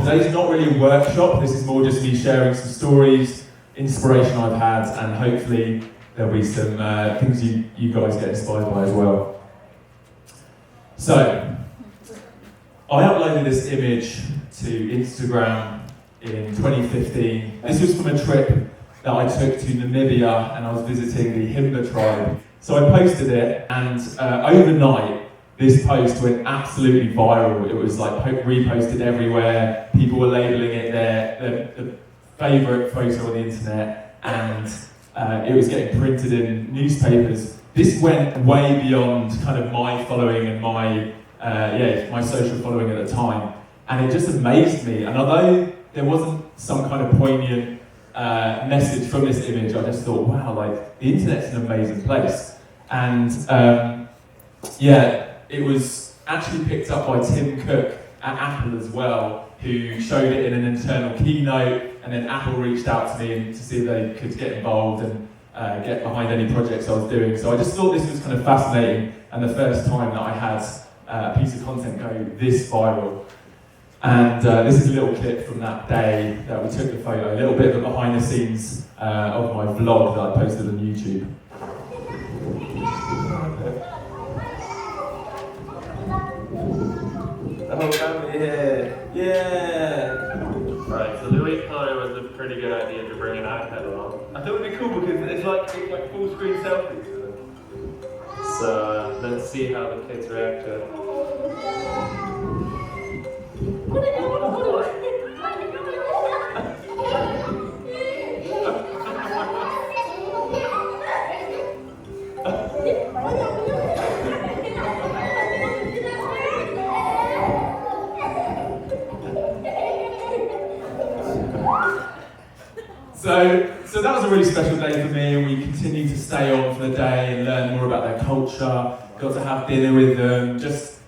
Today's not really a workshop, this is more just me sharing some stories, inspiration I've had, and hopefully there'll be some things you guys get inspired by as well. So, I uploaded this image to Instagram in 2015. This was from a trip that I took to Namibia, and I was visiting the Himba tribe. So I posted it, and overnight, this post went absolutely viral. It was like reposted everywhere. People were labeling it their favourite photo on the internet, and it was getting printed in newspapers. This went way beyond kind of my following and my social following at the time, and it just amazed me. And although there wasn't some kind of poignant message from this image, I just thought, wow, like the internet's an amazing place. And it was actually picked up by Tim Cook at Apple as well, who showed it in an internal keynote, and then Apple reached out to me to see if they could get involved and get behind any projects I was doing. So I just thought this was kind of fascinating, and the first time that I had a piece of content go this viral. And this is a little clip from that day that we took the photo, a little bit of the behind the scenes of my vlog that I posted on YouTube. The whole family here, yeah! Right, so Louis thought it was a pretty good idea to bring an iPad along. I thought it'd be cool because it's like full screen selfies. So let's see how the kids react to it. So that was a really special day for me, and we continued to stay on for the day and learn more about their culture, got to have dinner with them.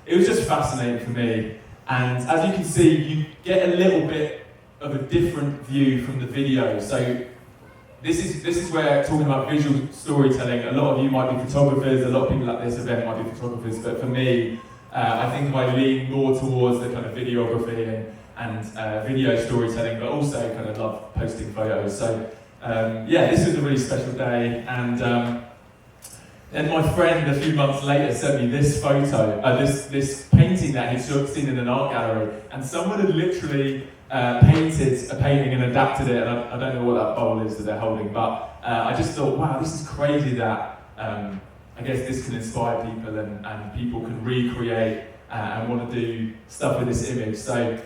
It was just fascinating for me. And as you can see, you get a little bit of a different view from the video. So this is where, talking about visual storytelling, a lot of you might be photographers, a lot of people at this event might be photographers, but for me, I think I lean more towards the kind of videography and video storytelling, but also kind of love posting photos. So this was a really special day, and then my friend a few months later sent me this photo, this painting that he'd seen in an art gallery, and someone had literally painted a painting and adapted it, and I don't know what that bowl is that they're holding, but I just thought, wow, this is crazy that I guess this can inspire people, and people can recreate and want to do stuff with this image. So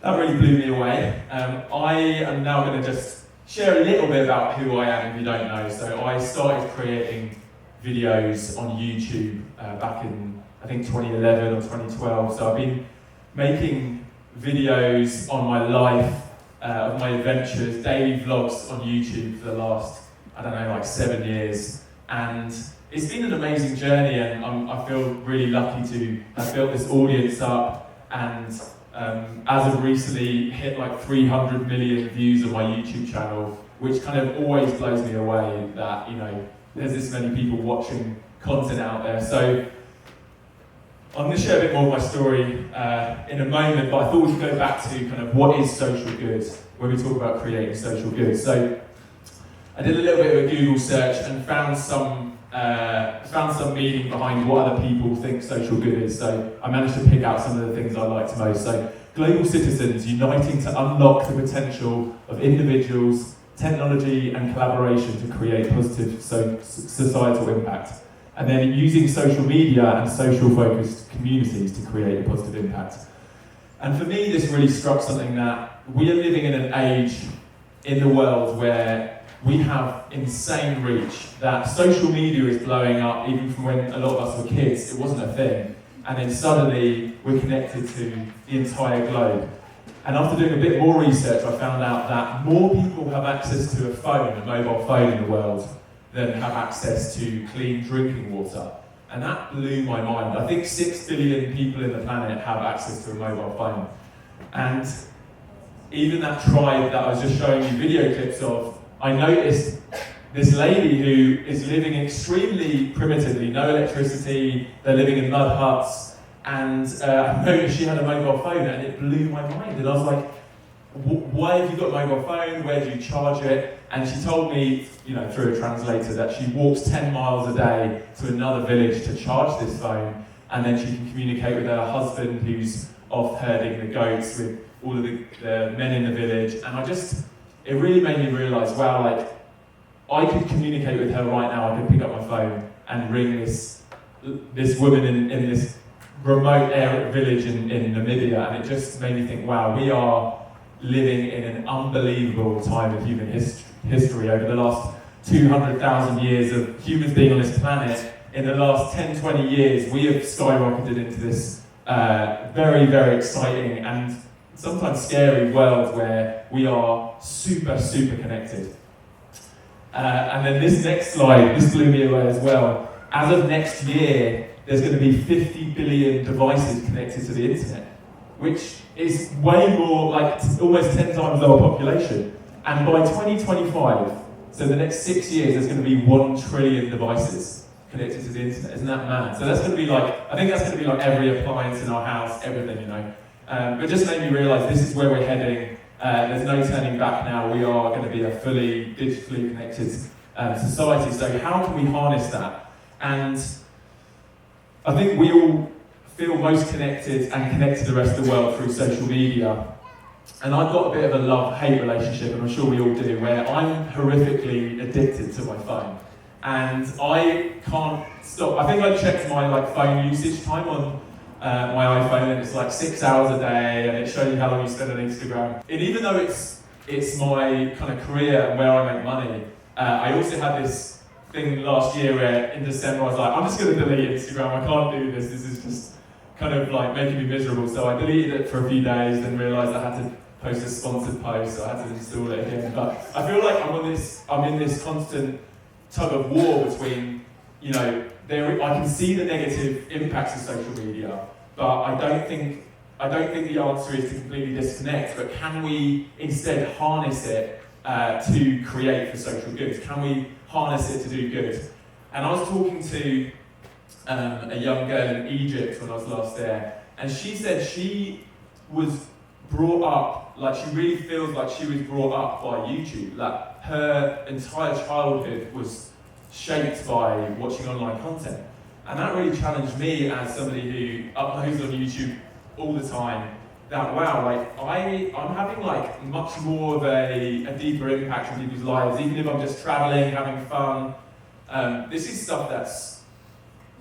that really blew me away. I am now going to just share a little bit about who I am if you don't know. So I started creating videos on YouTube back in, I think, 2011 or 2012. So I've been making videos on my life, of my adventures, daily vlogs on YouTube for the last, 7 years. And it's been an amazing journey, and I feel really lucky to have built this audience up, and as of recently hit like 300 million views on my YouTube channel, which kind of always blows me away that, there's this many people watching content out there. So I'm going to share a bit more of my story in a moment, but I thought we should go back to kind of what is social good when we talk about creating social good. So I did a little bit of a Google search and found some meaning behind what other people think social good is. So I managed to pick out some of the things I liked most. So global citizens uniting to unlock the potential of individuals, technology and collaboration to create positive societal impact. And then using social media and social focused communities to create a positive impact. And for me, this really struck something that we are living in an age in the world where we have insane reach, that social media is blowing up even from when a lot of us were kids. It wasn't a thing. And then suddenly we're connected to the entire globe. And after doing a bit more research, I found out that more people have access to a mobile phone in the world than have access to clean drinking water. And that blew my mind. I think 6 billion people in the planet have access to a mobile phone. And even that tribe that I was just showing you video clips of, I noticed this lady who is living extremely primitively, no electricity, they're living in mud huts, and I noticed she had a mobile phone, and it blew my mind. And I was like, why have you got a mobile phone? Where do you charge it? And she told me, through a translator, that she walks 10 miles a day to another village to charge this phone, and then she can communicate with her husband who's off herding the goats with all of the men in the village. And it really made me realise, wow, like, I could communicate with her right now. I could pick up my phone and ring this woman in this remote village in Namibia, and it just made me think, wow, we are living in an unbelievable time of human history. Over the last 200,000 years of humans being on this planet, in the last 10, 20 years, we have skyrocketed into this very, very exciting and sometimes scary world where we are super, super connected. And then this next slide, this blew me away as well. As of next year, there's going to be 50 billion devices connected to the internet, which is way more, like almost 10 times our population. And by 2025, so the next 6 years, there's going to be 1 trillion devices connected to the internet. Isn't that mad? So that's going to be I think that's going to be like every appliance in our house, everything, But it just made me realise this is where we're heading. There's no turning back now. We are going to be a fully digitally connected society. So how can we harness that? And I think we all feel most connected and connect to the rest of the world through social media. And I've got a bit of a love-hate relationship, and I'm sure we all do, where I'm horrifically addicted to my phone. And I can't stop. I think I checked my phone usage time on my iPhone, and it's like 6 hours a day, and it shows you how long you spend on Instagram. And even though it's my kind of career and where I make money, I also had this thing last year where in December I was like, I'm just going to delete Instagram. I can't do this. This is just kind of like making me miserable. So I deleted it for a few days, then realised I had to post a sponsored post, so I had to install it again. But I feel like I'm in this constant tug of war between, I can see the negative impacts of social media, but I don't think the answer is to completely disconnect, but can we instead harness it to create for social good? Can we harness it to do good? And I was talking to a young girl in Egypt when I was last there, and she said she was brought up, like she really feels like she was brought up by YouTube. Like her entire childhood was shaped by watching online content. And that really challenged me as somebody who uploads on YouTube all the time, that wow, like I'm having like much more of a deeper impact on people's lives, even if I'm just traveling, having fun. This is stuff that's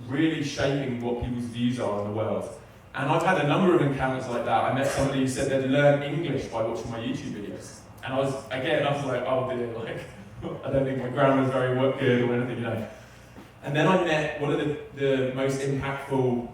really shaping what people's views are on the world. And I've had a number of encounters like that. I met somebody who said they'd learn English by watching my YouTube videos. And I was like, oh dear, like, I don't think my grammar's very good or anything, And then I met one of the most impactful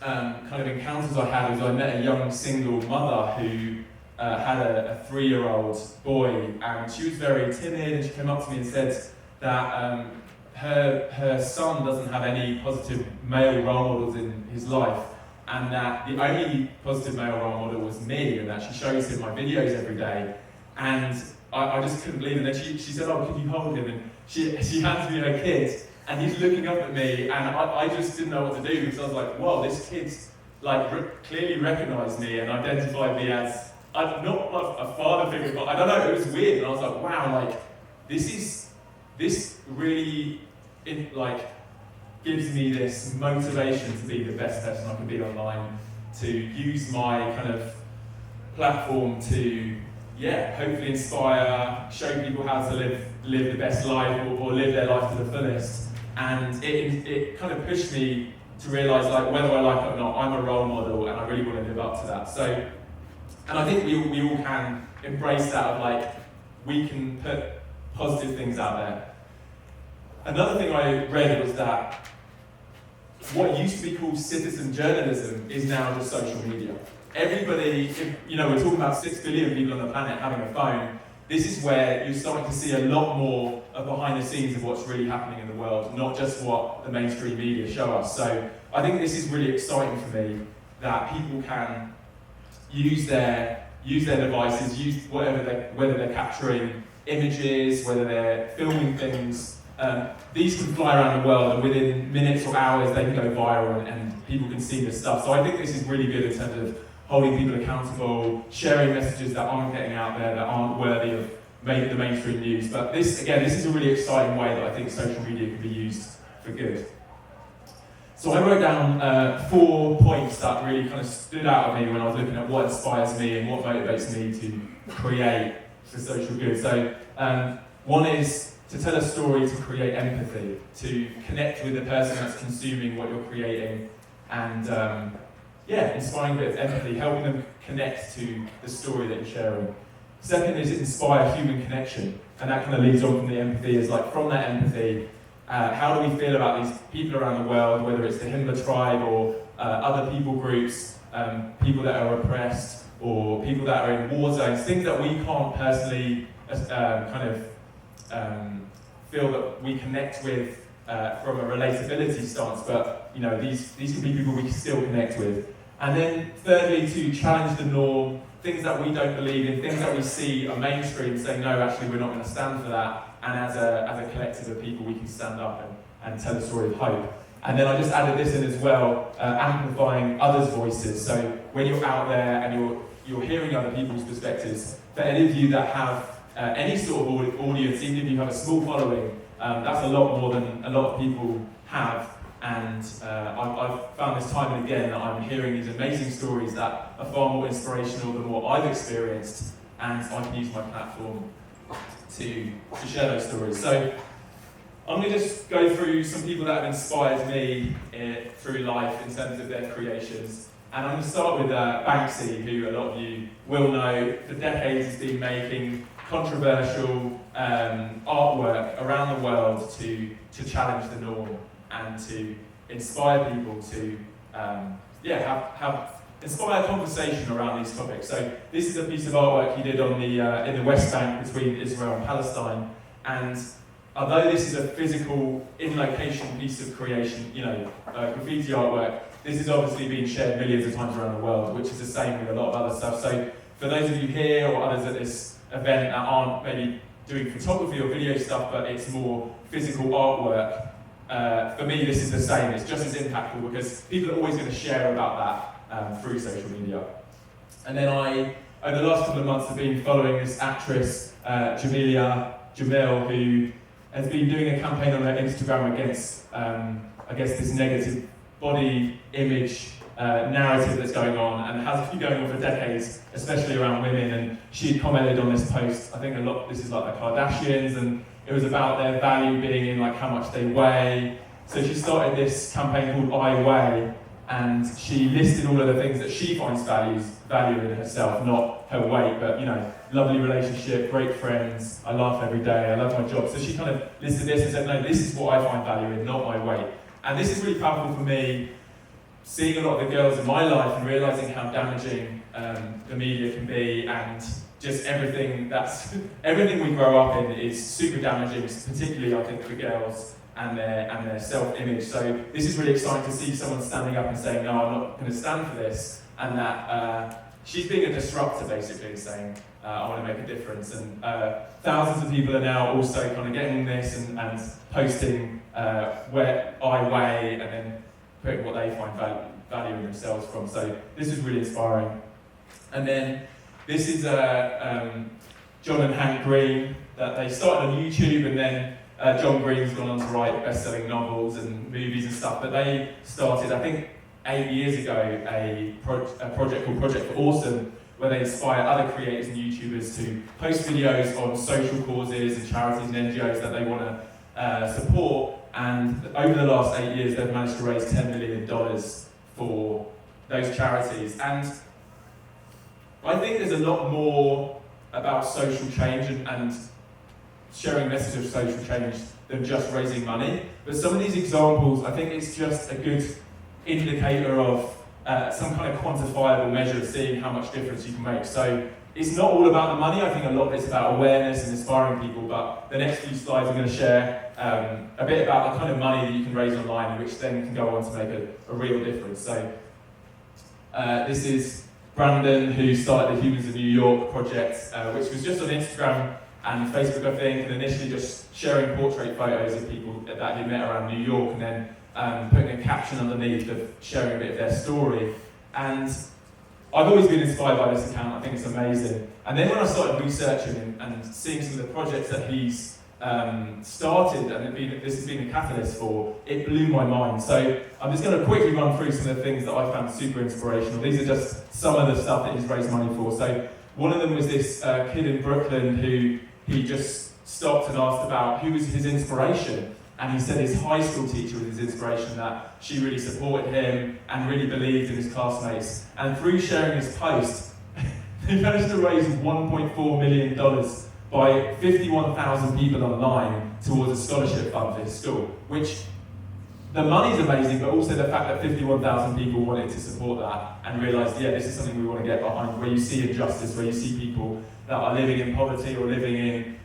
kind of encounters I had was I met a young single mother who had a 3-year-old boy, and she was very timid, and she came up to me and said that her son doesn't have any positive male role models in his life, and that the only positive male role model was me, and that she shows him my videos every day. And I just couldn't believe it. And then she said, oh, can you hold him? And she hands me her kid, and he's looking up at me, and I just didn't know what to do, because I was like, wow, this kid's clearly recognised me and identified me as, not a father figure, but I don't know, it was weird. And I was like, wow, like, this really, gives me this motivation to be the best person I can be online, to use my kind of platform to, hopefully inspire, show people how to live the best life or live their life to the fullest. And it kind of pushed me to realise, like, whether I like it or not, I'm a role model and I really want to live up to that. So, and I think we all can embrace that of, like, we can put positive things out there. Another thing I read was that what used to be called citizen journalism is now just social media. Everybody, we're talking about 6 billion people on the planet having a phone. This is where you're starting to see a lot more of behind the scenes of what's really happening in the world, not just what the mainstream media show us. So I think this is really exciting for me, that people can use their devices, whether they're capturing images, whether they're filming things, these can fly around the world, and within minutes or hours they can go viral, and people can see this stuff. So I think this is really good in terms of holding people accountable, sharing messages that aren't getting out there, that aren't worthy of the mainstream news. But this is a really exciting way that I think social media can be used for good. So I wrote down 4 points that really kind of stood out at me when I was looking at what inspires me and what motivates me to create for social good. So one is to tell a story, to create empathy, to connect with the person that's consuming what you're creating, and inspiring a bit of empathy, helping them connect to the story that you're sharing. Second is inspire human connection, and that kind of leads on from the empathy, is like from that empathy, how do we feel about these people around the world, whether it's the Himba tribe or other people groups, people that are oppressed, or people that are in war zones, things that we can't personally feel that we connect with from a relatability stance, but these can be people we can still connect with. And then thirdly, to challenge the norm, things that we don't believe in, things that we see are mainstream, saying no, actually we're not going to stand for that, and as a collective of people we can stand up and tell a story of hope. And then I just added this in as well, amplifying others' voices. So when you're out there and you're hearing other people's perspectives, for any of you that have any sort of audience, even if you have a small following, that's a lot more than a lot of people have. And I've found this time and again that I'm hearing these amazing stories that are far more inspirational than what I've experienced, and I can use my platform to share those stories. So I'm going to just go through some people that have inspired me through life in terms of their creations. And I'm going to start with Banksy, who a lot of you will know. For decades has been making controversial artwork around the world to challenge the norm and to inspire people to inspire conversation around these topics. So this is a piece of artwork he did on in the West Bank between Israel and Palestine. And although this is a physical, in-location piece of creation, graffiti artwork, this is obviously being shared millions of times around the world, which is the same with a lot of other stuff. So for those of you here or others at this event that aren't maybe doing photography or video stuff, but it's more physical artwork, for me this is the same. It's just as impactful because people are always going to share about that through social media. And then over the last couple of months, have been following this actress, Jamil, who has been doing a campaign on her Instagram against, this negative body image narrative that's going on, and has been going on for decades, especially around women. And she commented on this post, I think this is like the Kardashians, and it was about their value being in like how much they weigh. So she started this campaign called I Weigh, and she listed all of the things that she finds value in herself, not her weight, but lovely relationship, great friends, I laugh every day, I love my job. So she kind of listed this and said, no, this is what I find value in, not my weight. And this is really powerful for me, seeing a lot of the girls in my life and realising how damaging the media can be, and just everything we grow up in is super damaging, particularly I think for girls and their self-image. So this is really exciting to see someone standing up and saying, no, I'm not going to stand for this, and that she's being a disruptor, basically, saying, I want to make a difference. And thousands of people are now also kind of getting this and posting where I weigh, and then putting what they find value in themselves from. So this is really inspiring. And then this is John and Hank Green, that they started on YouTube, and then John Green's gone on to write best-selling novels and movies and stuff, but they started, I think, 8 years ago, a project called Project for Awesome, where they inspire other creators and YouTubers to post videos on social causes and charities and NGOs that they want to support. And over the last 8 years, they've managed to raise $10 million for those charities. And I think there's a lot more about social change and sharing messages of social change than just raising money. But some of these examples, I think it's just a good indicator of some kind of quantifiable measure of seeing how much difference you can make. So it's not all about the money. I think a lot of it's about awareness and inspiring people. But the next few slides, I'm going to share a bit about the kind of money that you can raise online, which then can go on to make a real difference. So this is Brandon, who started the Humans of New York project, which was just on Instagram, and Facebook, I think, and initially just sharing portrait photos of people that he met around New York, and then putting a caption underneath of sharing a bit of their story. And I've always been inspired by this account. I think it's amazing. And then when I started researching and seeing some of the projects that he's started, and this has been a catalyst for, it blew my mind. So I'm just going to quickly run through some of the things that I found super inspirational. These are just some of the stuff that he's raised money for. So one of them was this kid in Brooklyn who he just stopped and asked about who was his inspiration. And he said his high school teacher was his inspiration, that she really supported him and really believed in his classmates. And through sharing his post, he managed to raise $1.4 million by 51,000 people online towards a scholarship fund for his school, which the money's amazing, but also the fact that 51,000 people wanted to support that and realised, yeah, this is something we want to get behind, where you see injustice, where you see people that are living in poverty or living in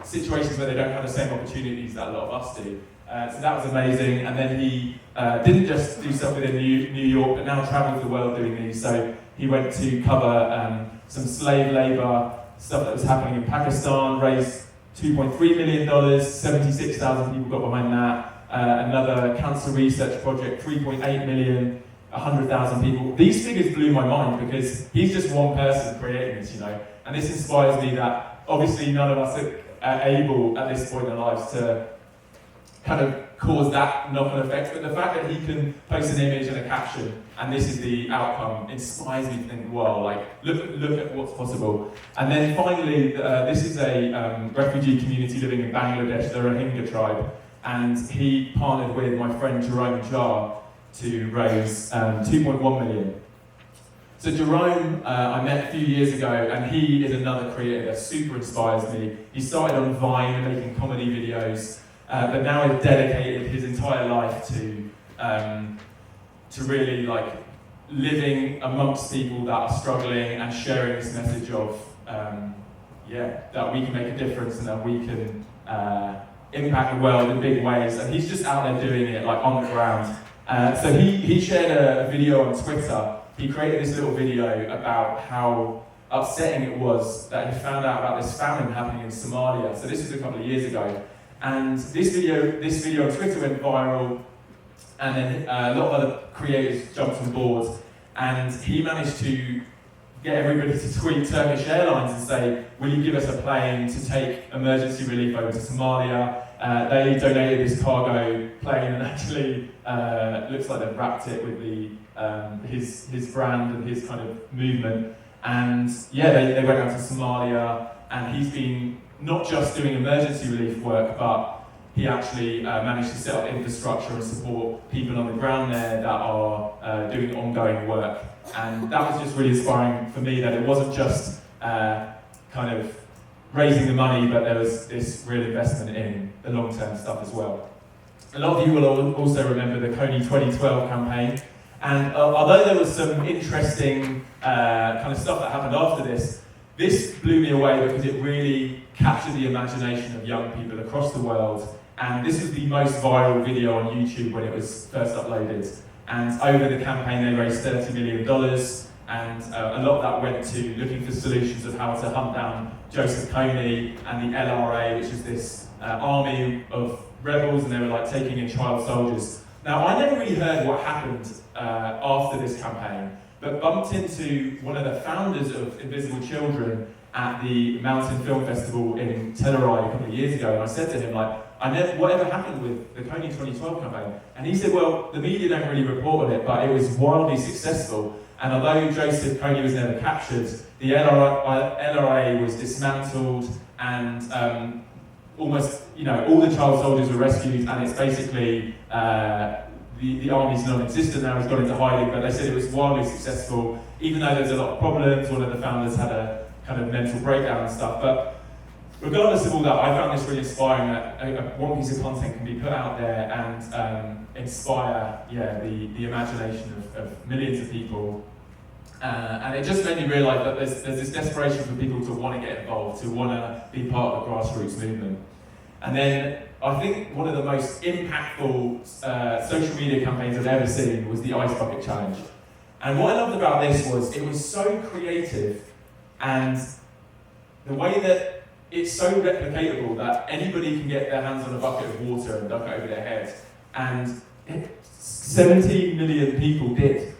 situations where they don't have the same opportunities that a lot of us do. So that was amazing. And then he didn't just do stuff within New York, but now travels the world doing these. So he went to cover some slave labour stuff that was happening in Pakistan, raised $2.3 million, 76,000 people got behind that. Another cancer research project, 3.8 million, 100,000 people. These figures blew my mind because he's just one person creating this, you know. And this inspires me that obviously none of us are able at this point in our lives to kind of cause that knock-on effect. But the fact that he can post an image and a caption, and this is the outcome, inspires me to think, wow, like, look at what's possible. And then finally, this is a refugee community living in Bangladesh, the Rohingya tribe. And he partnered with my friend Jerome Jar to raise 2.1 million. So Jerome, I met a few years ago, and he is another creator that super inspires me. He started on Vine making comedy videos, but now has dedicated his entire life to really like living amongst people that are struggling and sharing this message of that we can make a difference and that we can impact the world in big ways. And he's just out there doing it like on the ground. So he shared a video on Twitter. He created this little video about how upsetting it was that he found out about this famine happening in Somalia. So this was a couple of years ago. And this video on Twitter went viral, and then a lot of other creators jumped on board, and he managed to get everybody to tweet Turkish Airlines and say, will you give us a plane to take emergency relief over to Somalia? They donated this cargo plane, and actually looks like they've wrapped it with his brand and his kind of movement. And yeah, they went out to Somalia, and he's been not just doing emergency relief work, but he actually managed to set up infrastructure and support people on the ground there that are doing ongoing work. And that was just really inspiring for me, that it wasn't just kind of raising the money, but there was this real investment in the long-term stuff as well. A lot of you will also remember the Coney 2012 campaign. And although there was some interesting kind of stuff that happened after this blew me away because it really captured the imagination of young people across the world. And this was the most viral video on YouTube when it was first uploaded. And over the campaign, they raised $30 million. And a lot of that went to looking for solutions of how to hunt down Joseph Kony and the LRA, which is this army of rebels, and they were like taking in child soldiers. Now, I never really heard what happened after this campaign, but bumped into one of the founders of Invisible Children at the Mountain Film Festival in Telluride a couple of years ago, and I said to him, like, whatever happened with the Coney 2012 campaign? And he said, well, the media don't really report on it, but it was wildly successful. And although Joseph Kony was never captured, the LRA was dismantled, and almost, all the child soldiers were rescued, and it's basically the army's non-existent now, it's gone into hiding, but they said it was wildly successful, even though there's a lot of problems. One of the founders had a kind of mental breakdown and stuff. But regardless of all that, I found this really inspiring, that one piece of content can be put out there and inspire the imagination of millions of people. And it just made me realise that there's this desperation for people to want to get involved, to want to be part of the grassroots movement. And then I think one of the most impactful social media campaigns I've ever seen was the Ice Bucket Challenge. And what I loved about this was it was so creative, and the way that it's so replicatable that anybody can get their hands on a bucket of water and dunk it over their head. And 17 million people did.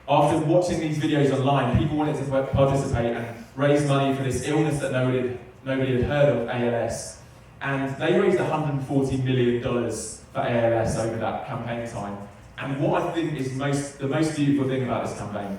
After watching these videos online, people wanted to participate and raise money for this illness that nobody had heard of, ALS. And they raised $140 million for ALS over that campaign time. And what I think is the most beautiful thing about this campaign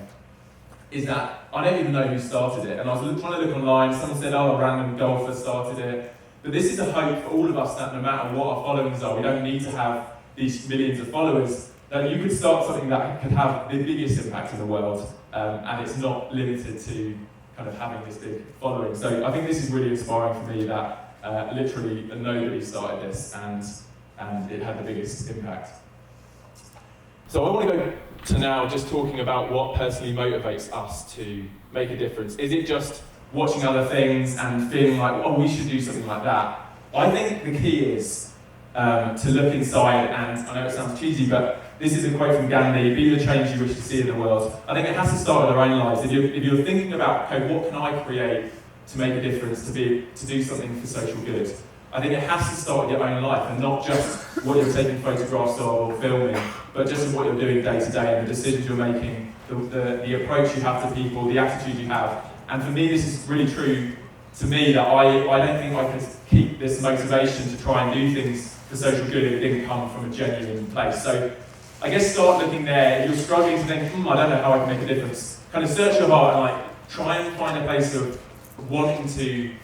is that I don't even know who started it. And I was trying to look online, someone said, oh, a random golfer started it. But this is a hope for all of us that no matter what our followings are, we don't need to have these millions of followers, that you could start something that could have the biggest impact in the world, and it's not limited to kind of having this big following. So I think this is really inspiring for me that literally nobody started this, and it had the biggest impact. So I want to go to now just talking about what personally motivates us to make a difference. Is it just watching other things and feeling like, oh, we should do something like that? I think the key is to look inside, and I know it sounds cheesy, but this is a quote from Gandhi: be the change you wish to see in the world. I think it has to start with our own lives. If you're thinking about, okay, what can I create to make a difference, to do something for social good, I think it has to start with your own life, and not just what you're taking photographs of or filming, but just what you're doing day to day, and the decisions you're making, the approach you have to people, the attitude you have. And for me, this is really true to me, that I don't think I could keep this motivation to try and do things for social good if it didn't come from a genuine place. So I guess start looking there. If you're struggling to think, I don't know how I can make a difference, kind of search your heart and try and find a place of wanting to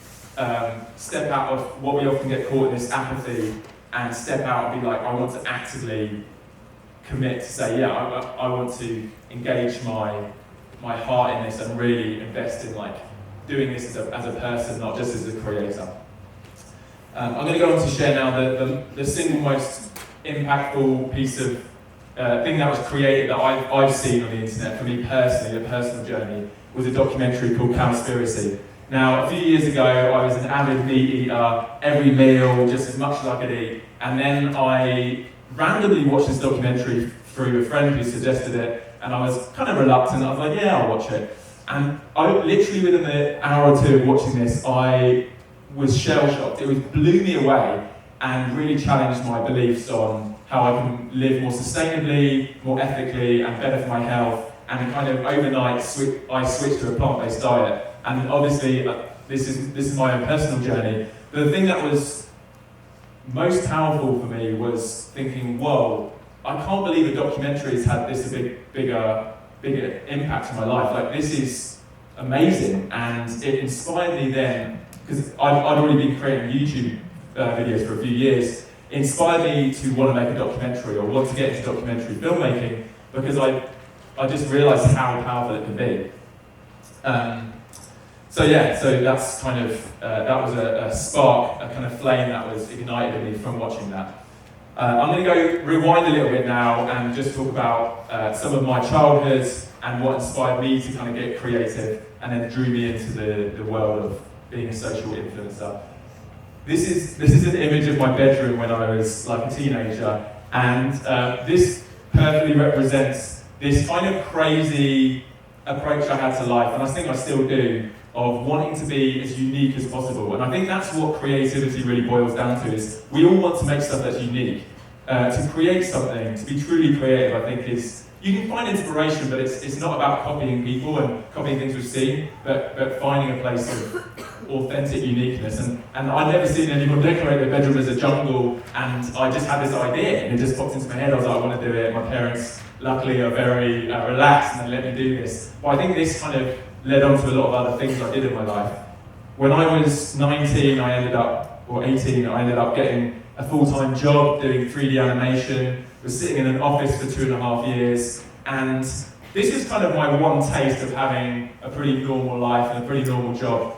step out of what we often get caught in, this apathy, and step out and be like, I want to actively commit to say, yeah, I want to engage my heart in this and really invest in doing this as a person, not just as a creator. I'm going to go on to share now the single most impactful piece of thing that was created that I've seen on the internet for me personally, a personal journey, was a documentary called Cowspiracy. Now, a few years ago, I was an avid meat eater, every meal, just as much as I could eat, and then I randomly watched this documentary through a friend who suggested it, and I was kind of reluctant. I was like, yeah, I'll watch it. And I literally, within an hour or two of watching this, I was shell-shocked. It blew me away and really challenged my beliefs on how I can live more sustainably, more ethically, and better for my health. And kind of overnight, I switched to a plant-based diet. And obviously, this is my own personal journey. But the thing that was most powerful for me was thinking, whoa, I can't believe a documentary has had this bigger impact on my life. This is amazing. And it inspired me then, because I'd already been creating YouTube videos for a few years, it inspired me to want to make a documentary, or want to get into documentary filmmaking, because I just realised how powerful it can be. So that's kind of, that was a spark, a kind of flame that was ignited in me from watching that. I'm going to go rewind a little bit now and just talk about some of my childhood and what inspired me to kind of get creative and then drew me into the world of being a social influencer. This is an image of my bedroom when I was like a teenager, and this perfectly represents this kind of crazy approach I had to life, and I think I still do, of wanting to be as unique as possible. And I think that's what creativity really boils down to, is we all want to make stuff that's unique. To create something, to be truly creative, I think is, you can find inspiration, but it's not about copying people and copying things we've seen, but finding a place of authentic uniqueness. And I'd never seen anyone decorate their bedroom as a jungle, and I just had this idea, and it just popped into my head. I was like, I want to do it. My parents, luckily, are very relaxed, and they let me do this. But I think this kind of led on to a lot of other things I did in my life. When I was 19, or 18, I ended up getting a full-time job doing 3D animation, was sitting in an office for 2.5 years, and this is kind of my one taste of having a pretty normal life and a pretty normal job.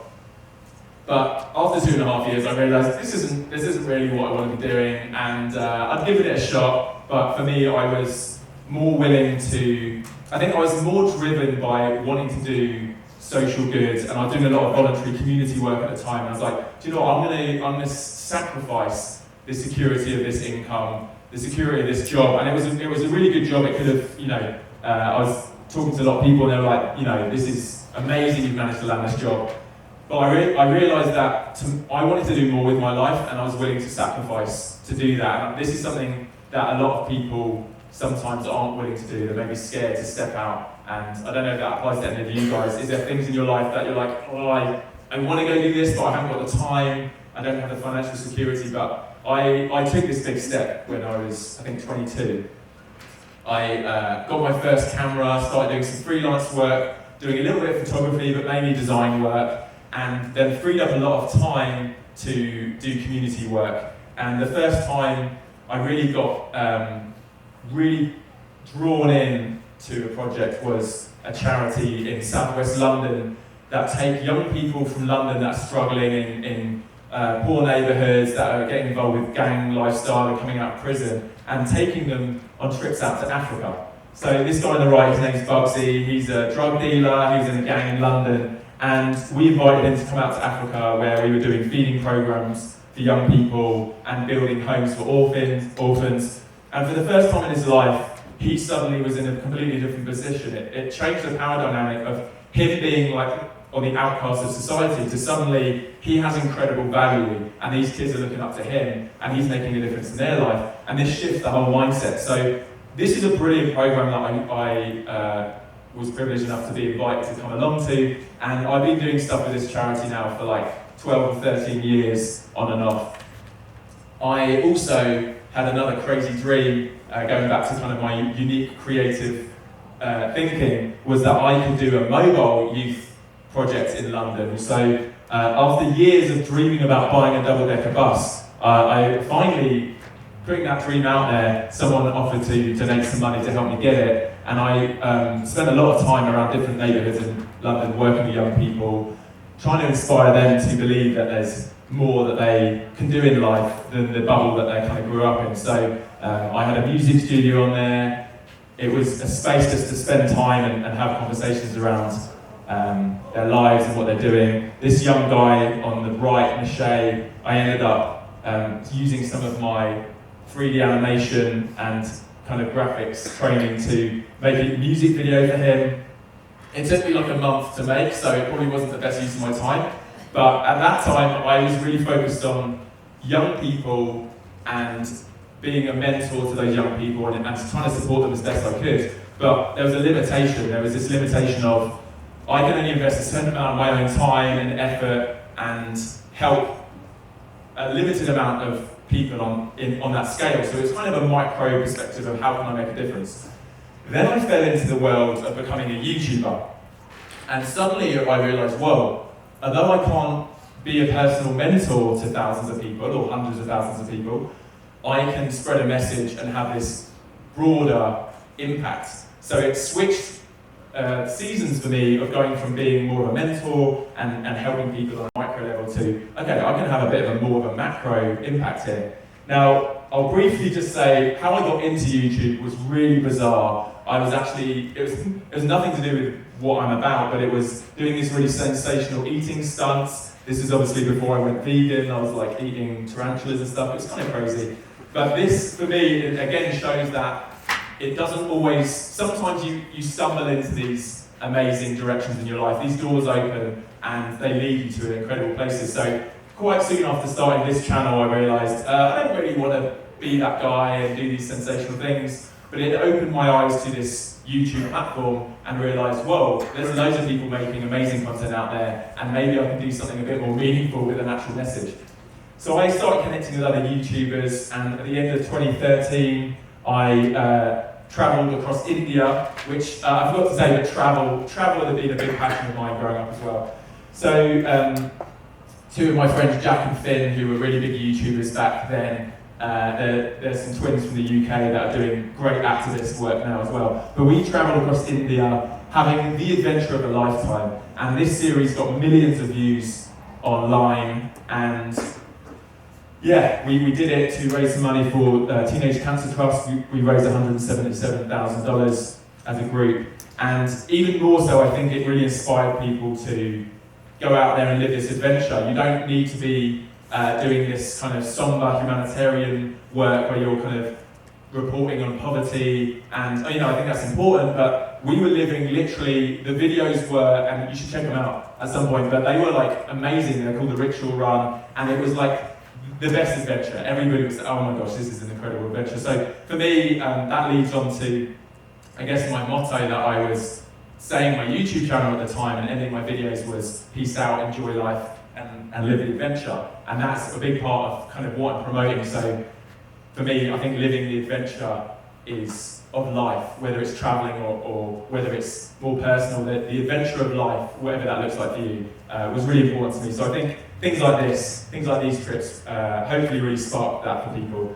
But after 2.5 years, I realised this isn't really what I want to be doing, and I'd given it a shot, but for me, I was more willing to, I think I was more driven by wanting to do social good, and I was doing a lot of voluntary community work at the time, and I was like, do you know what, I'm gonna sacrifice the security of this income, the security of this job, and it was a really good job. It could have, I was talking to a lot of people, and they were like, this is amazing, you've managed to land this job, But I realised that I wanted to do more with my life, and I was willing to sacrifice to do that. And this is something that a lot of people sometimes aren't willing to do. They're maybe scared to step out. And I don't know if that applies to any of you guys. Is there things in your life that you're like, oh, I want to go do this, but I haven't got the time, I don't have the financial security? But I took this big step when I was, I think, 22. I got my first camera, started doing some freelance work, doing a little bit of photography, but mainly design work, and then freed up a lot of time to do community work. And the first time I really got really drawn in to a project was a charity in southwest London that take young people from London that are struggling in poor neighbourhoods, that are getting involved with gang lifestyle and coming out of prison, and taking them on trips out to Africa. So this guy on the right, his name's Bugsy, he's a drug dealer, he was in a gang in London, and we invited him to come out to Africa where we were doing feeding programmes for young people and building homes for orphans. And for the first time in his life, he suddenly was in a completely different position. It changed the power dynamic of him being like on the outcast of society to suddenly he has incredible value and these kids are looking up to him and he's making a difference in their life, and this shifts the whole mindset. So this is a brilliant program that I was privileged enough to be invited to come along to, and I've been doing stuff with this charity now for like 12 or 13 years on and off. I also had another crazy dream, going back to kind of my unique creative thinking, was that I could do a mobile youth project in London. So after years of dreaming about buying a double-decker bus, I finally, putting that dream out there, someone offered to donate some money to help me get it, and I spent a lot of time around different neighbourhoods in London working with young people, trying to inspire them to believe that there's more that they can do in life than the bubble that they kind of grew up in. So I had a music studio on there. It was a space just to spend time and have conversations around their lives and what they're doing. This young guy on the right, Michelle, I ended up using some of my 3D animation and kind of graphics training to make a music video for him. It took me like a month to make, so it probably wasn't the best use of my time. But at that time, I was really focused on young people and being a mentor to those young people and trying to support them as best I could. But there was a limitation. There was this limitation of I can only invest a certain amount of my own time and effort and help a limited amount of people on that scale. So it's kind of a micro perspective of how can I make a difference. Then I fell into the world of becoming a YouTuber. And suddenly I realised, whoa, although I can't be a personal mentor to thousands of people or hundreds of thousands of people, I can spread a message and have this broader impact. So it switched seasons for me of going from being more of a mentor and helping people on a micro level to, okay, I can have a bit of a more of a macro impact here. Now, I'll briefly just say how I got into YouTube was really bizarre. I was actually, it was nothing to do with what I'm about, but it was doing these really sensational eating stunts. This is obviously before I went vegan. I was like eating tarantulas and stuff. It was kind of crazy. But this, for me, it again shows that it doesn't always, sometimes you stumble into these amazing directions in your life. These doors open and they lead you to incredible places. So quite soon after starting this channel, I realised I don't really want to be that guy and do these sensational things. But it opened my eyes to this YouTube platform and realised, whoa, there's loads of people making amazing content out there, and maybe I can do something a bit more meaningful with an actual message. So I started connecting with other YouTubers, and at the end of 2013, I travelled across India, which I forgot to say that travel had been a big passion of mine growing up as well. So two of my friends, Jack and Finn, who were really big YouTubers back then, there's some twins from the UK that are doing great activist work now as well. But we travelled across India, having the adventure of a lifetime, and this series got millions of views online, and yeah, we did it to raise some money for Teenage Cancer Trust. We raised $177,000 as a group, and even more so, I think it really inspired people to go out there and live this adventure. You don't need to be doing this kind of somber humanitarian work where you're kind of reporting on poverty, and I think that's important, but we were living literally, the videos were, and you should check them out at some point, but they were like amazing. They're called the Ritual Run, and it was like the best adventure. Everybody was, oh my gosh, this is an incredible adventure. So for me, that leads on to, I guess, my motto that I was saying my YouTube channel at the time and ending my videos was peace out, enjoy life, and live the adventure. And that's a big part of kind of what I'm promoting. So for me, I think living the adventure is of life, whether it's traveling or whether it's more personal, the adventure of life, whatever that looks like for you, was really important to me. So I think things like this, things like these trips, hopefully really spark that for people.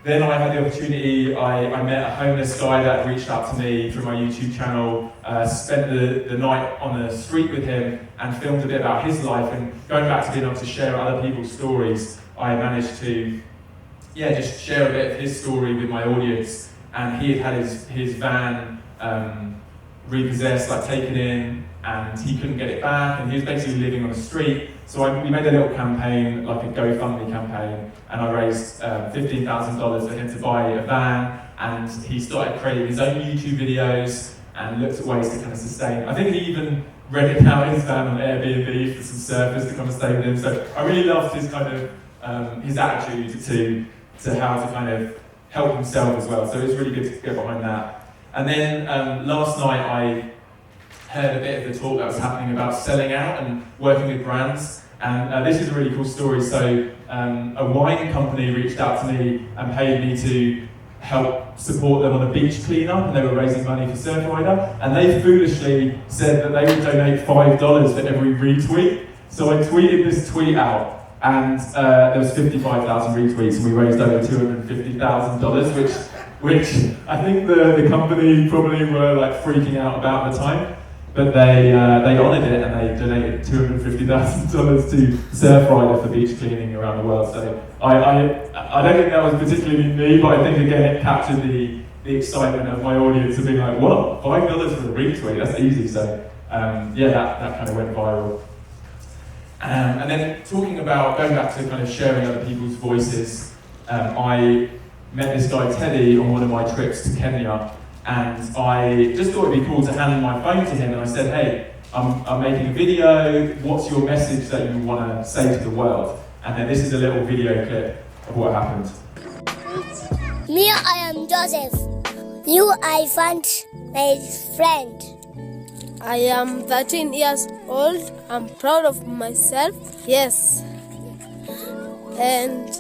Then I had the opportunity, I met a homeless guy that reached out to me through my YouTube channel, spent the night on the street with him and filmed a bit about his life, and going back to being able to share other people's stories, I managed to just share a bit of his story with my audience. And he had his van repossessed, like taken in, and he couldn't get it back, and he was basically living on the street. So we made a little campaign, like a GoFundMe campaign, and I raised $15,000 for him to buy a van, and he started creating his own YouTube videos and looked at ways to kind of sustain. I think he even rented out his van on Airbnb for some surfers to come and stay with him. So I really loved his kind of his attitude to how to kind of help himself as well. So it was really good to go behind that. And then last night I heard a bit of the talk that was happening about selling out and working with brands. And this is a really cool story. So a wine company reached out to me and paid me to help support them on a beach cleanup, and they were raising money for Surfrider. And they foolishly said that they would donate $5 for every retweet. So I tweeted this tweet out, and there was 55,000 retweets, and we raised over $250,000, which I think the company probably were like freaking out about at the time. But they honoured it, and they donated $250,000 to Surfrider for beach cleaning around the world. So I don't think that was particularly me, but I think again it captured the excitement of my audience of being like, what, $5 for a retweet? That's easy. So that kind of went viral. And then going back to kind of sharing other people's voices, I met this guy Teddy on one of my trips to Kenya. And I just thought it'd be cool to hand my phone to him, and I said, hey, I'm making a video, what's your message that you want to say to the world? And then this is a little video clip of what happened. Me, I am Joseph. You, I found my friend. I am 13 years old. I'm proud of myself, yes. And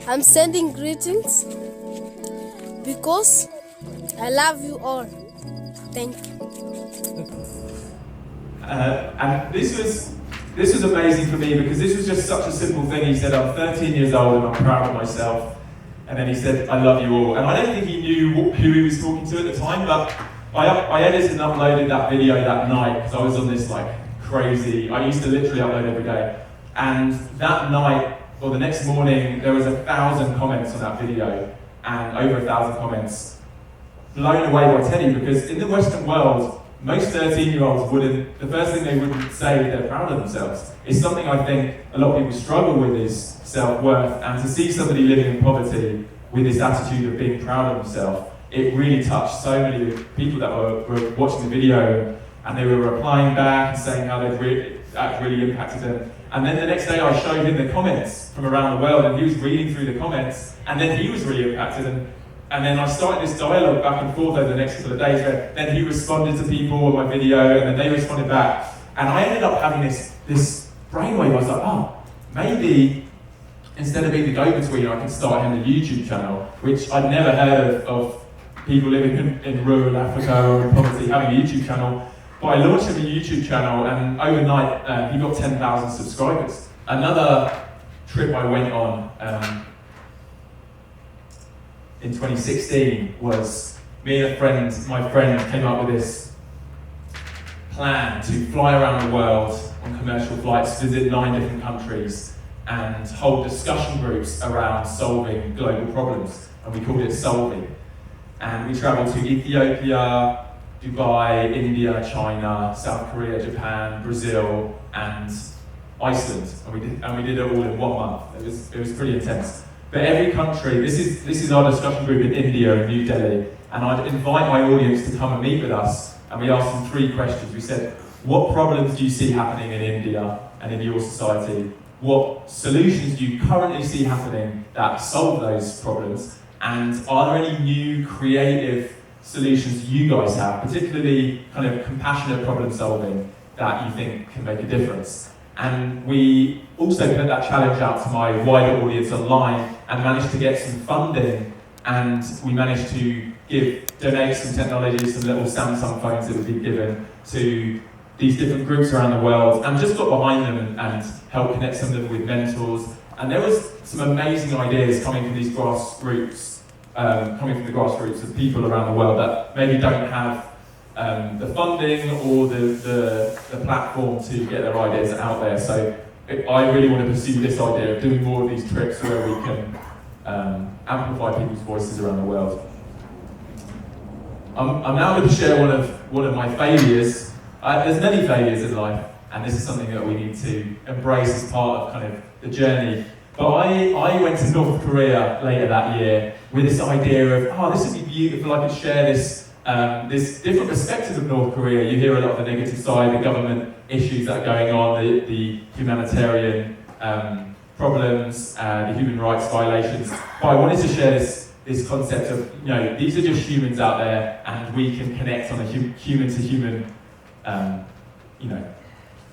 I'm sending greetings because I love you all. Thank you. And this was amazing for me because this was just such a simple thing. He said, I'm 13 years old and I'm proud of myself. And then he said, I love you all. And I don't think he knew who he was talking to at the time, but I edited and uploaded that video that night because I was on this like crazy, I used to literally upload every day. And that night, or the next morning, there was 1,000 comments on that video, and over 1,000 comments. Blown away by Teddy, because in the Western world, most 13-year-olds the first thing they wouldn't say they're proud of themselves. It's something I think a lot of people struggle with, is self-worth, and to see somebody living in poverty with this attitude of being proud of themselves, it really touched so many people that were watching the video, and they were replying back and saying how that really impacted them. And then the next day I showed him the comments from around the world, and he was reading through the comments, and then he was really impacted. And then I started this dialogue back and forth over the next couple of days, where then he responded to people on my video, and then they responded back. And I ended up having this brainwave. I was like, oh, maybe instead of being the go-between, I can start him a YouTube channel, which I'd never heard of people living in rural Africa or in poverty having a YouTube channel. But I launched him a YouTube channel, and overnight he got 10,000 subscribers. Another trip I went on in 2016 was me and my friend came up with this plan to fly around the world on commercial flights, visit 9 different countries, and hold discussion groups around solving global problems. And we called it Solving. And we travelled to Ethiopia, Dubai, India, China, South Korea, Japan, Brazil, and Iceland. And we did it all in 1 month. It was pretty intense. But every country, this is our discussion group in India, in New Delhi. And I'd invite my audience to come and meet with us. And we asked them 3 questions. We said, what problems do you see happening in India and in your society? What solutions do you currently see happening that solve those problems? And are there any new creative solutions you guys have, particularly kind of compassionate problem solving, that you think can make a difference? And we also put that challenge out to my wider audience online and managed to get some funding, and we managed to donate some technology, some little Samsung phones that would be given to these different groups around the world, and just got behind them and helped connect some of them with mentors. And there was some amazing ideas coming from these grassroots, of people around the world that maybe don't have the funding or the platform to get their ideas out there. So I really want to pursue this idea of doing more of these trips where we can amplify people's voices around the world. I'm now going to share one of my failures. There's many failures in life, and this is something that we need to embrace as part of kind of the journey. But I went to North Korea later that year with this idea of, this would be beautiful, I could share this different perspective of North Korea. You hear a lot of the negative side, the government issues that are going on, the humanitarian problems, the human rights violations. But I wanted to share this concept of, these are just humans out there, and we can connect on a human-to-human,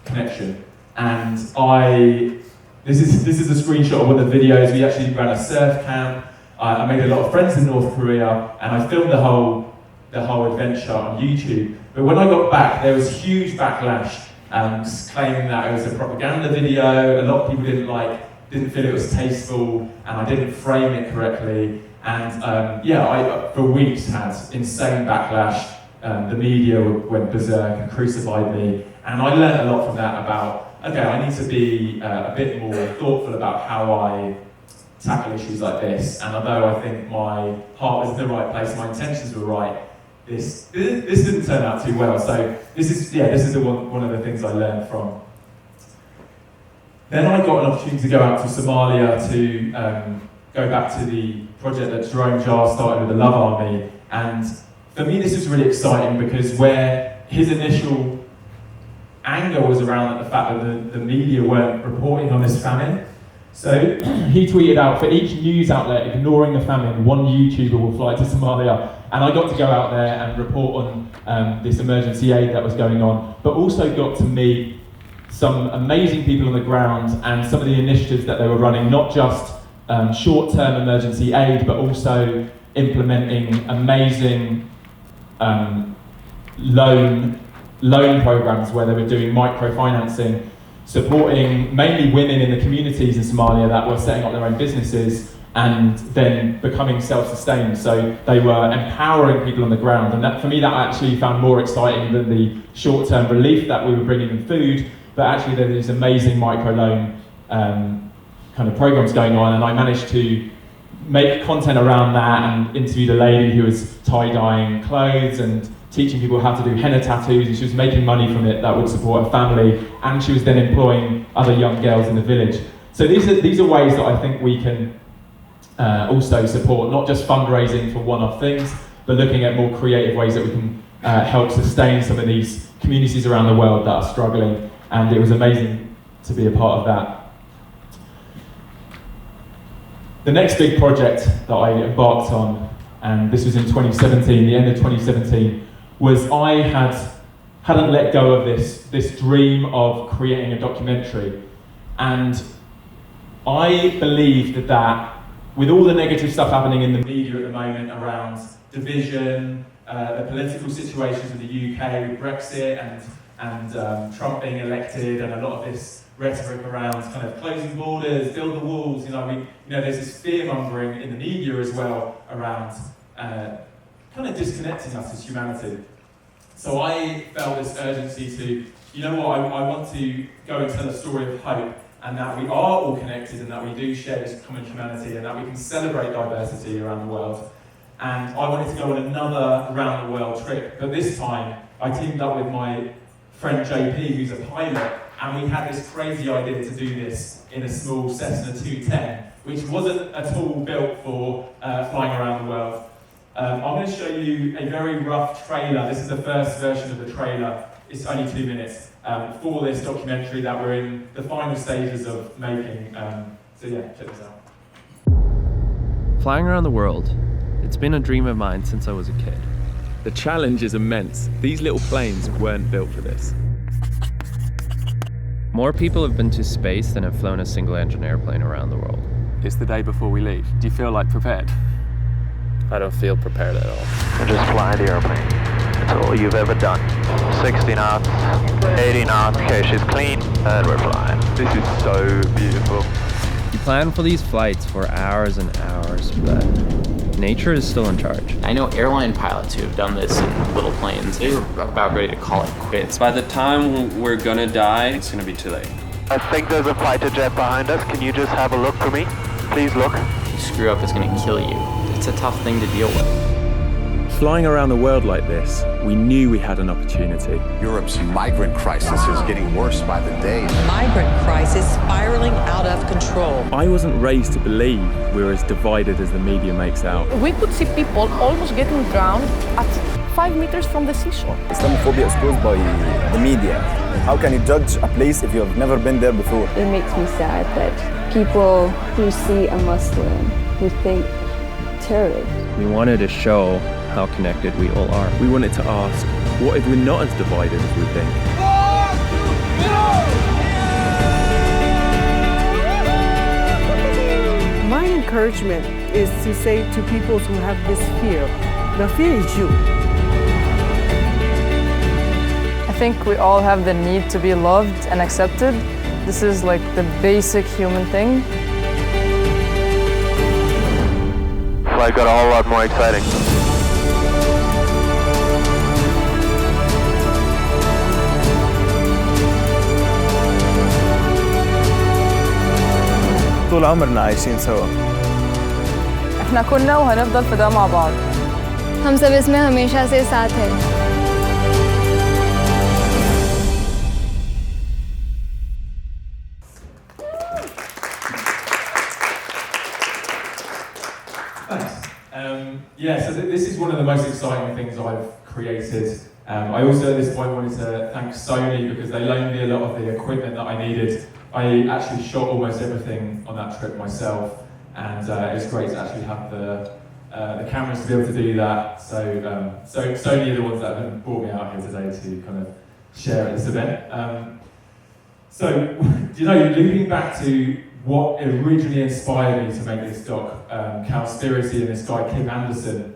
connection. And this is a screenshot of one of the videos. We actually ran a surf camp. I made a lot of friends in North Korea, and I filmed the whole adventure on YouTube. But when I got back, there was huge backlash, claiming that it was a propaganda video. A lot of people didn't feel it was tasteful, and I didn't frame it correctly. And I for weeks had insane backlash. The media went berserk and crucified me, and I learned a lot from that about, okay, I need to be a bit more thoughtful about how I tackle issues like this. And although I think my heart was in the right place, my intentions were right, this didn't turn out too well. So this is one of the things I learned from. Then I got an opportunity to go out to Somalia to go back to the project that Jerome Jar started with the Love Army. And for me, this was really exciting because where his initial anger was around the fact that the media weren't reporting on this famine. So he tweeted out, for each news outlet ignoring the famine, one YouTuber will fly to Somalia. And I got to go out there and report on this emergency aid that was going on, but also got to meet some amazing people on the ground and some of the initiatives that they were running, not just short-term emergency aid, but also implementing amazing loan programs where they were doing microfinancing, supporting mainly women in the communities in Somalia that were setting up their own businesses and then becoming self-sustained. So they were empowering people on the ground, and that, for me, that I actually found more exciting than the short-term relief that we were bringing in food. But actually, there were these amazing microloan kind of programs going on, and I managed to make content around that and interviewed a lady who was tie-dyeing clothes and teaching people how to do henna tattoos, and she was making money from it that would support her family, and she was then employing other young girls in the village. So these are ways that I think we can also support, not just fundraising for one-off things, but looking at more creative ways that we can help sustain some of these communities around the world that are struggling, and it was amazing to be a part of that. The next big project that I embarked on, and this was in 2017, the end of 2017, was I hadn't let go of this dream of creating a documentary. And I believed that with all the negative stuff happening in the media at the moment around division, the political situations in the UK with Brexit and Trump being elected, and a lot of this rhetoric around kind of closing borders, build the walls, there's this fear-mongering in the media as well around kind of disconnecting us as humanity. So I felt this urgency to, I want to go and tell a story of hope, and that we are all connected, and that we do share this common humanity, and that we can celebrate diversity around the world. And I wanted to go on another around the world trip, but this time I teamed up with my friend JP, who's a pilot, and we had this crazy idea to do this in a small Cessna 210, which wasn't at all built for flying around the world. I'm going to show you a very rough trailer. This is the first version of the trailer. It's only 2 minutes for this documentary that we're in the final stages of making. So yeah, check this out. Flying around the world, it's been a dream of mine since I was a kid. The challenge is immense. These little planes weren't built for this. More people have been to space than have flown a single-engine airplane around the world. It's the day before we leave. Do you feel like prepared? I don't feel prepared at all. Just fly the airplane. That's all you've ever done. 60 knots, 80 knots. Okay, she's clean, and we're flying. This is so beautiful. You plan for these flights for hours and hours, but nature is still in charge. I know airline pilots who have done this in little planes. They were about ready to call it quits. By the time we're gonna die, it's gonna be too late. I think there's a fighter jet behind us. Can you just have a look for me? Please look. If you screw up, it's gonna kill you. It's a tough thing to deal with. Flying around the world like this, we knew we had an opportunity. Europe's migrant crisis is getting worse by the day. Migrant crisis spiraling out of control. I wasn't raised to believe we were as divided as the media makes out. We could see people almost getting drowned at 5 meters from the seashore. Islamophobia is caused by the media. How can you judge a place if you have never been there before? It makes me sad that people who see a Muslim who think terrorist. We wanted to show how connected we all are. We wanted to ask, what if we're not as divided as we think? My encouragement is to say to people who have this fear, the fear is you. I think we all have the need to be loved and accepted. This is like the basic human thing. Flight got a whole lot more exciting. طول عمرنا عايشين سوا. احنا كنا وهنفضل في ده مع بعض. हम सब इसमें हमेशा से साथ हैं. Thanks. Yeah, so this is one of the most exciting things I've created. I also at this point wanted to thank Sony because they loaned me a lot of the equipment that I needed. I actually shot almost everything on that trip myself, and it was great to actually have the cameras to be able to do that. So Sony are the ones that have brought me out here today to kind of share at this event. So, you know, looping back to what originally inspired me to make this doc, Cowspiracy and this guy Kip Anderson,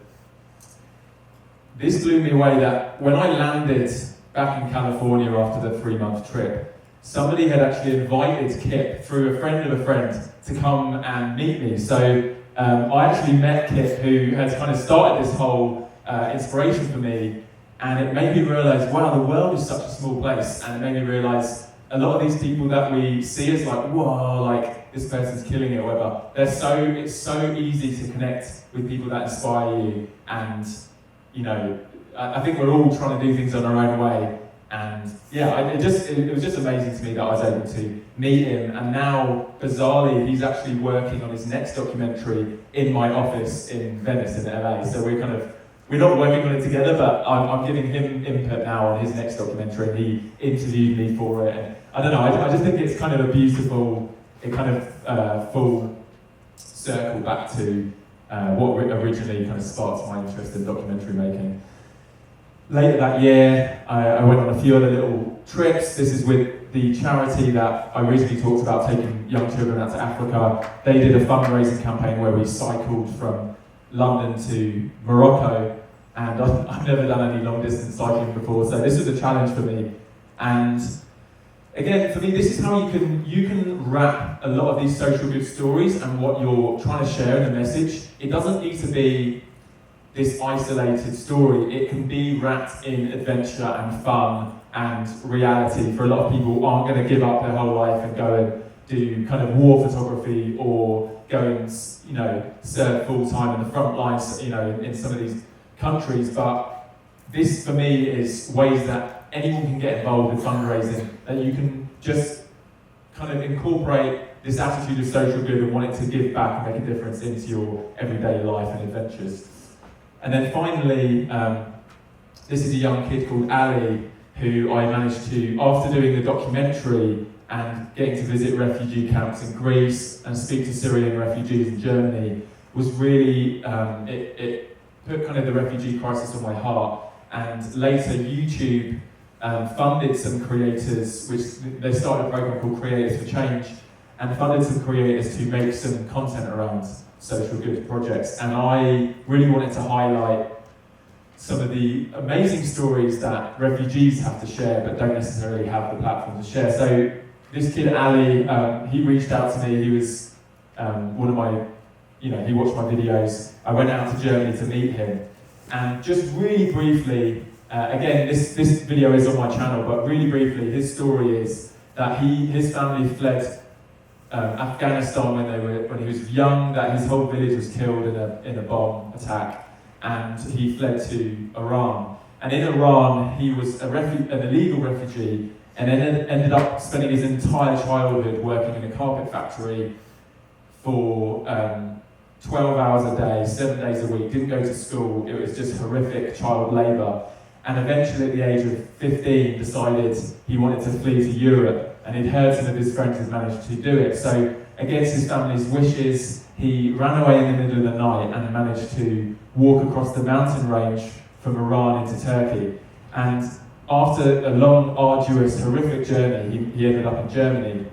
this blew me away that when I landed back in California after the 3-month trip, somebody had actually invited Kip through a friend of a friend to come and meet me. So I actually met Kip, who has kind of started this whole inspiration for me, and it made me realise, wow, the world is such a small place, and it made me realise a lot of these people that we see as like, whoa, like this person's killing it or whatever, it's so easy to connect with people that inspire you, and you know, I think we're all trying to do things on our own way. And yeah, it was just amazing to me that I was able to meet him, and now, bizarrely, he's actually working on his next documentary in my office in Venice, in LA. So we're not working on it together, but I'm giving him input now on his next documentary, and he interviewed me for it. And I don't know, I just think it's kind of a beautiful, it kind of full circle back to what originally kind of sparked my interest in documentary making. Later that year, I went on a few other little trips. This is with the charity that I originally talked about, taking young children out to Africa. They did a fundraising campaign where we cycled from London to Morocco, and I've never done any long distance cycling before, so this was a challenge for me. And again, for me, this is how you can wrap a lot of these social good stories and what you're trying to share in the message. It doesn't need to be this isolated story. It can be wrapped in adventure and fun and reality. For a lot of people who aren't going to give up their whole life and go and do kind of war photography or go and, you know, serve full time in the front lines, you know, in some of these countries. But this, for me, is ways that anyone can get involved with fundraising, that you can just kind of incorporate this attitude of social good and wanting to give back and make a difference into your everyday life and adventures. And then finally, this is a young kid called Ali, who I managed to, after doing the documentary and getting to visit refugee camps in Greece and speak to Syrian refugees in Germany, was really, it put kind of the refugee crisis on my heart. And later YouTube funded some creators, which they started a program called Creators for Change, and funded some creators to make some content around social good projects. And I really wanted to highlight some of the amazing stories that refugees have to share but don't necessarily have the platform to share. So this kid Ali, he reached out to me. He was one of my, he watched my videos. I went out to Germany to meet him, and just really briefly, again, this video is on my channel, but really briefly, his story is that his family fled Afghanistan when he was young, that his whole village was killed in a bomb attack, and he fled to Iran. And in Iran, he was an illegal refugee, and then ended up spending his entire childhood working in a carpet factory for 12 hours a day, 7 days a week, didn't go to school. It was just horrific child labour. And eventually, at the age of 15, decided he wanted to flee to Europe, and he'd heard some of his friends had managed to do it. So, against his family's wishes, he ran away in the middle of the night and managed to walk across the mountain range from Iran into Turkey. And after a long, arduous, horrific journey, he ended up in Germany.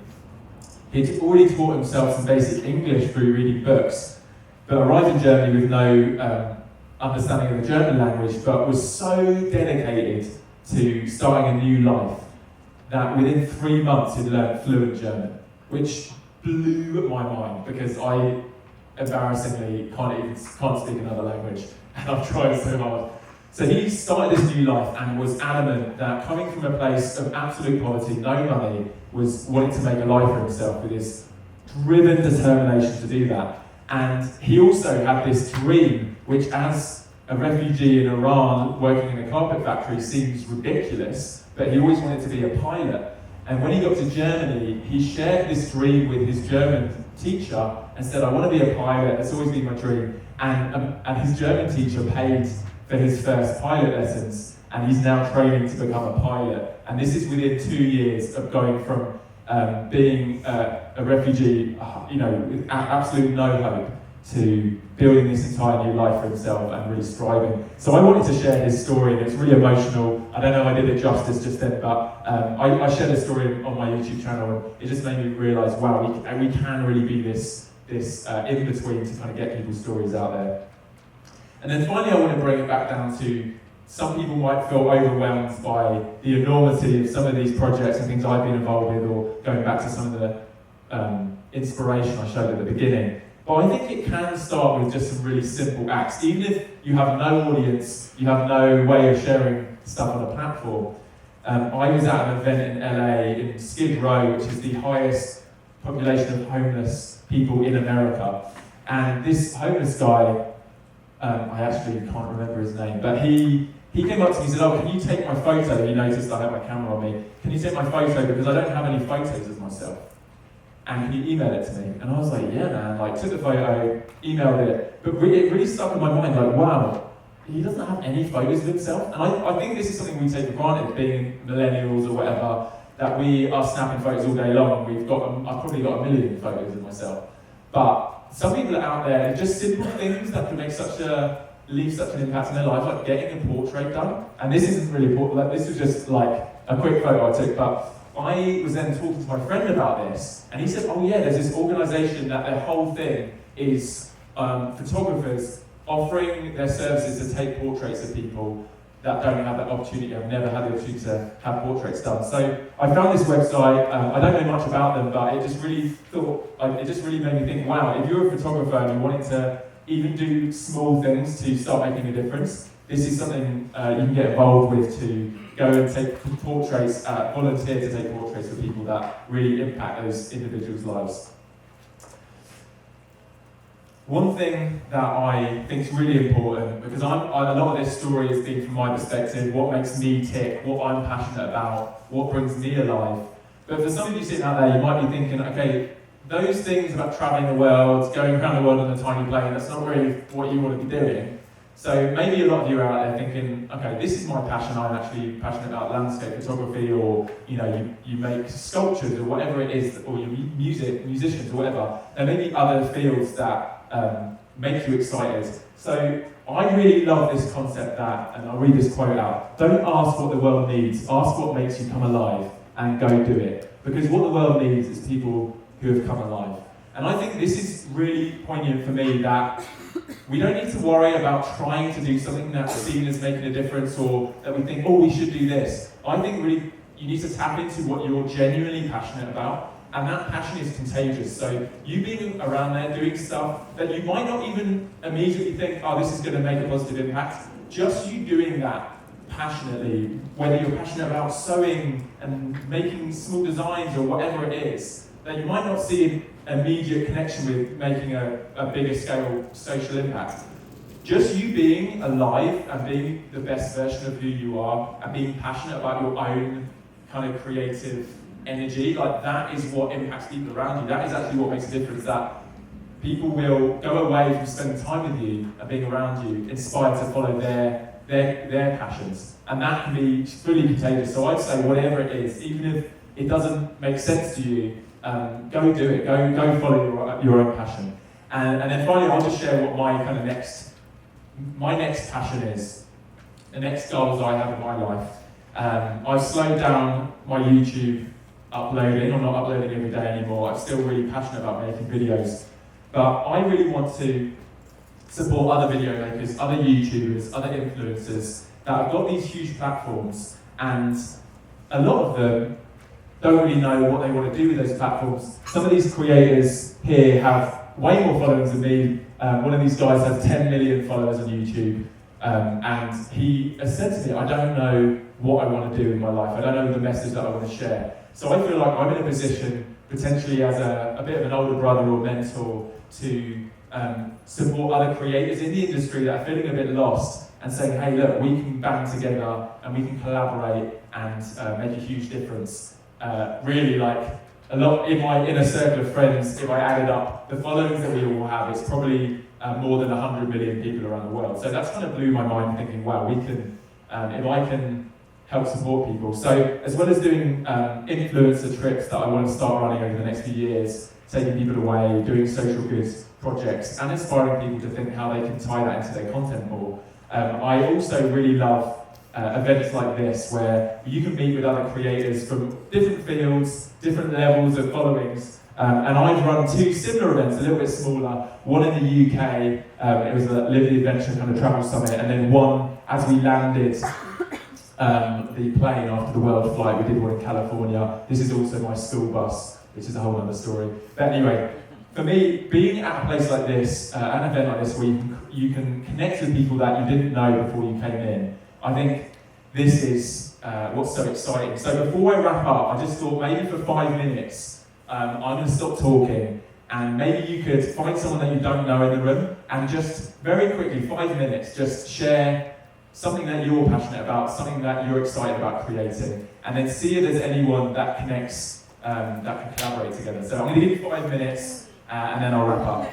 He'd already taught himself some basic English through reading books, but arrived in Germany with no understanding of the German language, but was so dedicated to starting a new life that within 3 months he'd learned fluent German, which blew my mind because I embarrassingly can't speak another language, and I've tried so hard. So he started this new life and was adamant that coming from a place of absolute poverty, no money, was wanting to make a life for himself with his driven determination to do that. And he also had this dream, which as a refugee in Iran working in a carpet factory seems ridiculous, but he always wanted to be a pilot. And when he got to Germany, he shared this dream with his German teacher and said, I want to be a pilot, that's always been my dream. And his German teacher paid for his first pilot lessons, and he's now training to become a pilot. And this is within 2 years of going from being a refugee, with absolute no hope, to building this entire new life for himself and really striving. So I wanted to share his story, and it's really emotional. I don't know if I did it justice just then, but I shared a story on my YouTube channel, and it just made me realise, wow, we can really be this in-between to kind of get people's stories out there. And then finally, I want to bring it back down to some people might feel overwhelmed by the enormity of some of these projects and things I've been involved with, or going back to some of the inspiration I showed at the beginning. But I think it can start with just some really simple acts. Even if you have no audience, you have no way of sharing stuff on a platform. I was at an event in LA in Skid Row, which is the highest population of homeless people in America. And this homeless guy, I actually can't remember his name, but he came up to me and said, oh, can you take my photo? He noticed I had my camera on me. Can you take my photo because I don't have any photos of myself? And can you email it to me? And I was like, yeah, man. Took the photo, emailed it. But it really stuck in my mind, wow, he doesn't have any photos of himself. And I think this is something we take for granted, being millennials or whatever, that we are snapping photos all day long. I've probably got 1 million photos of myself. But some people are out there, just simple things that can leave such an impact in their life, like getting a portrait done. And this isn't really important, this was just a quick photo I took, but I was then talking to my friend about this, and he said, oh yeah, there's this organisation that their whole thing is photographers offering their services to take portraits of people that don't have that opportunity, have never had the opportunity to have portraits done. So I found this website, I don't know much about them, but it just really made me think, wow, if you're a photographer and you're wanting to even do small things to start making a difference, this is something you can get involved with, to go and take portraits, volunteer to take portraits of people that really impact those individuals' lives. One thing that I think is really important, because a lot of this story has been from my perspective, what makes me tick, what I'm passionate about, what brings me alive. But for some of you sitting out there, you might be thinking, okay, those things about travelling the world, going around the world on a tiny plane, that's not really what you want to be doing. So maybe a lot of you are out there thinking, okay, this is my passion, I'm actually passionate about landscape photography, or you make sculptures or whatever it is, or you're musicians or whatever. There may be other fields that make you excited. So I really love this concept that, and I'll read this quote out, don't ask what the world needs, ask what makes you come alive and go do it. Because what the world needs is people who have come alive. And I think this is really poignant for me, that we don't need to worry about trying to do something that's seen as making a difference, or that we think, oh, we should do this. I think really you need to tap into what you're genuinely passionate about, and that passion is contagious. So you being around there doing stuff that you might not even immediately think, oh, this is going to make a positive impact, just you doing that passionately, whether you're passionate about sewing and making small designs or whatever it is, that you might not see an immediate connection with making a bigger scale social impact. Just you being alive and being the best version of who you are and being passionate about your own kind of creative energy, like that is what impacts people around you. That is actually what makes a difference, that people will go away from spending time with you and being around you, inspired to follow their passions. And that can be fully contagious. So I'd say whatever it is, even if it doesn't make sense to you, go do it, go follow your own passion. And then finally, I'll just share what my kind of next passion is, the next goals I have in my life. I've slowed down my YouTube uploading. I'm not uploading every day anymore. I'm still really passionate about making videos. But I really want to support other video makers, other YouTubers, other influencers that have got these huge platforms, and a lot of them don't really know what they want to do with those platforms. Some of these creators here have way more followers than me. One of these guys has 10 million followers on YouTube, and he has said to me, I don't know what I want to do in my life. I don't know the message that I want to share. So I feel like I'm in a position, potentially as a bit of an older brother or mentor, to support other creators in the industry that are feeling a bit lost, and saying, hey, look, we can band together and we can collaborate and make a huge difference. Really, like a lot in my inner circle of friends, if I added up the followings that we all have, it's probably more than 100 million people around the world. So that's kind of blew my mind, thinking, wow, we can, if I can help support people. So as well as doing influencer trips that I want to start running over the next few years, taking people away, doing social good projects, and inspiring people to think how they can tie that into their content more. I also really love events like this, where you can meet with other creators from different fields, different levels of followings. And I've run 2 similar events, a little bit smaller, one in the UK, it was a Live the Adventure kind of travel summit, and then one as we landed the plane after the world flight, we did one in California. This is also my school bus, which is a whole other story. But anyway, for me, being at a place like this, an event like this, where you can connect with people that you didn't know before you came in, I think this is what's so exciting. So before I wrap up, I just thought maybe for 5 minutes, I'm going to stop talking, and maybe you could find someone that you don't know in the room, and just very quickly, 5 minutes, just share something that you're passionate about, something that you're excited about creating, and then see if there's anyone that connects, that can collaborate together. So I'm going to give you 5 minutes, and then I'll wrap up.